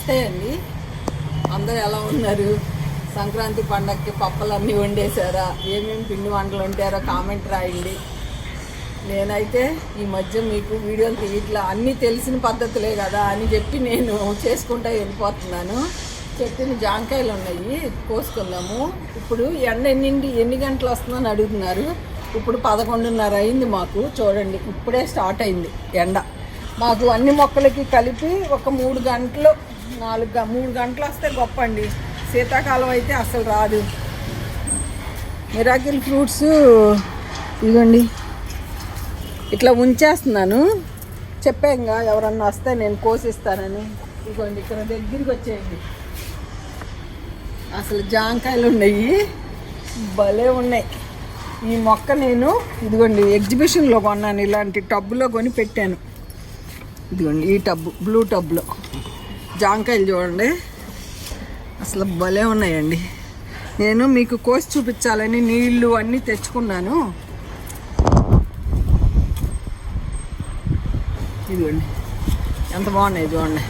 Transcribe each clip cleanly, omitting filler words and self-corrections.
నమస్తే అండి. అందరూ ఎలా ఉన్నారు? సంక్రాంతి పండగకి పప్పలన్నీ వండేశారా? ఏమేమి పిండి వంటలు వండారో కామెంట్ రాయండి. నేనైతే ఈ మధ్య మీకు వీడియోలు తీయట్లా, అన్నీ తెలిసిన పద్ధతులే కదా అని చెప్పి నేను చేసుకుంటూ వెళ్ళిపోతున్నాను. చెట్టుని జాంకాయలు ఉన్నాయి, కోసుకుందాము. ఇప్పుడు ఎండ ఎన్ని గంటలు వస్తుందని అడుగుతున్నారు. ఇప్పుడు 11:30 అయింది మాకు. చూడండి, ఇప్పుడే స్టార్ట్ అయింది ఎండ. మాకు అన్ని మొక్కలకి కలిపి ఒక 3 గంటలు 3 గంటలు వస్తే గొప్ప అండి. శీతాకాలం అయితే అసలు రాదు. మిరాకిల్ ఫ్రూట్స్ ఇదిగోండి, ఇట్లా ఉంచేస్తున్నాను. చెప్పాంగా ఎవరన్నా వస్తే నేను కోసిస్తానని. ఇదిగోండి, ఇక్కడ దగ్గరికి వచ్చేయండి. అసలు జాంకాయలు ఉన్నాయి, భలే ఉన్నాయి. ఈ మొక్క నేను ఇదిగోండి ఎగ్జిబిషన్లో కొన్నాను. ఇలాంటి టబ్బులో కొని పెట్టాను. ఇదిగోండి ఈ టబ్బు, బ్లూ టబ్లో జాంకాయలు చూడండి, అసలు భలే ఉన్నాయండి. నేను మీకు కోసి చూపించాలని నీళ్ళు అన్నీ తెచ్చుకున్నాను. ఇదిగోండి ఎంత బాగున్నాయి చూడండి,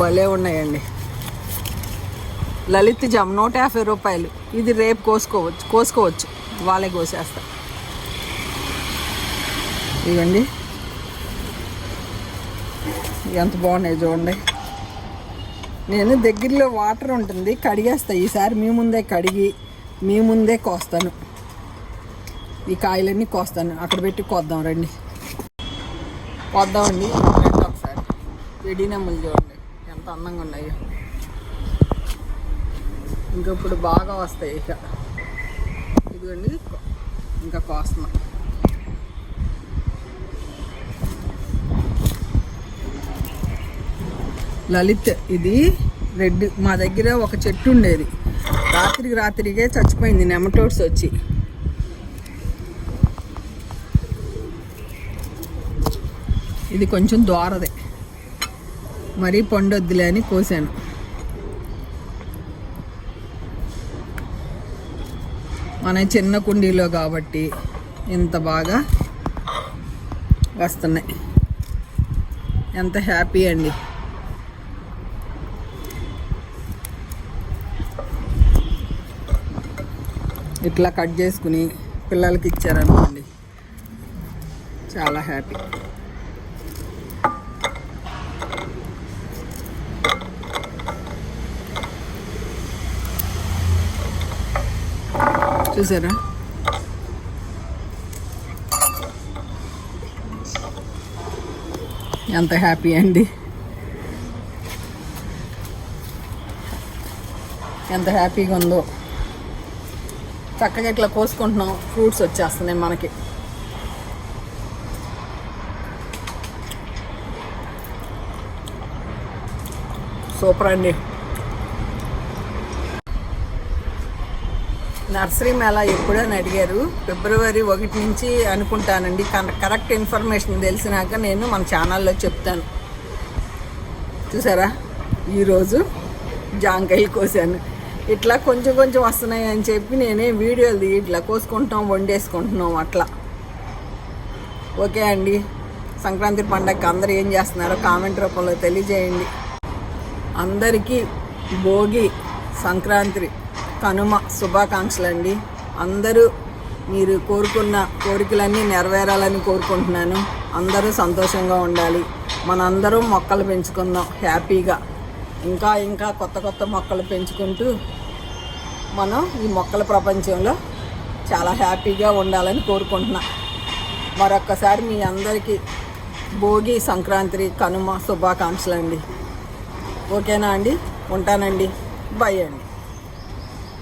భలే ఉన్నాయండి. లలిత్ జామ్ 150 రూపాయలు. ఇది రేపు కోసుకోవచ్చు, వాళ్ళే కోసేస్తా. ఇవ్వండి ఎంత బాగున్నాయి చూడండి. నేను దగ్గరలో వాటర్ ఉంటుంది, కడిగేస్తా. ఈసారి మీ ముందే కడిగి మీ ముందే కోస్తాను. ఈ కాయలన్నీ కోస్తాను. అక్కడ పెట్టి కోద్దాం రండి. కోద్దామండి రండి ఒకసారి. వెడినెమ్మలు చూడండి ఎంత అందంగా ఉన్నాయో. ఇంకా ఇప్పుడు బాగా వస్తాయి. ఇక ఇదిగోండి ఇంకా కోస్తున్నాం. లలిత్ ఇది రెడ్. మా దగ్గర ఒక చెట్టు ఉండేది, రాత్రికే చచ్చిపోయింది నెమటోడ్స్ వచ్చి. ఇది కొంచెం దోరదే, మరీ పండొద్దులే అని కోసాను. మన చిన్న కుండీలో కాబట్టి ఇంత బాగా వస్తున్నాయి. ఎంత హ్యాపీ అండి. ఇట్లా కట్ చేసుకుని పిల్లలకి ఇచ్చారనుకోండి, చాలా హ్యాపీ. చూసారా? ఎంత హ్యాపీ అండి, ఎంత హ్యాపీగా ఉందో. చక్కగా ఇట్లా కోసుకుంటున్నాం, ఫ్రూట్స్ వచ్చేస్తున్నాయి మనకి. సూపర్ అండి. నర్సరీ మేళా ఎప్పుడని అడిగారు. ఫిబ్రవరి 1 నుంచి అనుకుంటానండి. కరెక్ట్ ఇన్ఫర్మేషన్ తెలిసినాక నేను మన ఛానల్లో చెప్తాను. చూసారా, ఈరోజు జాంకాయలు కోసాను. ఇట్లా కొంచెం కొంచెం వస్తున్నాయి అని చెప్పి నేనే వీడియోలు ఇట్లా కోసుకుంటున్నాం, వండేసుకుంటున్నాం అట్లా. ఓకే అండి, సంక్రాంతి పండగకి అందరూ ఏం చేస్తున్నారో కామెంట్ రూపంలో తెలియజేయండి. అందరికీ భోగి, సంక్రాంతి, కనుమ శుభాకాంక్షలు అండి. అందరూ మీరు కోరుకున్న కోరికలన్నీ నెరవేరాలని కోరుకుంటున్నాను. అందరూ సంతోషంగా ఉండాలి. మనందరం మొక్కలు పెంచుకుందాం హ్యాపీగా. ఇంకా ఇంకా కొత్త మొక్కలు పెంచుకుంటూ మనం ఈ మొక్కల ప్రపంచంలో చాలా హ్యాపీగా ఉండాలని కోరుకుంటున్నా. మరొక్కసారి మీ అందరికీ భోగి, సంక్రాంతి, కనుమ శుభాకాంక్షలు అండి. ఓకేనా అండి? ఉంటానండి. బై అండి.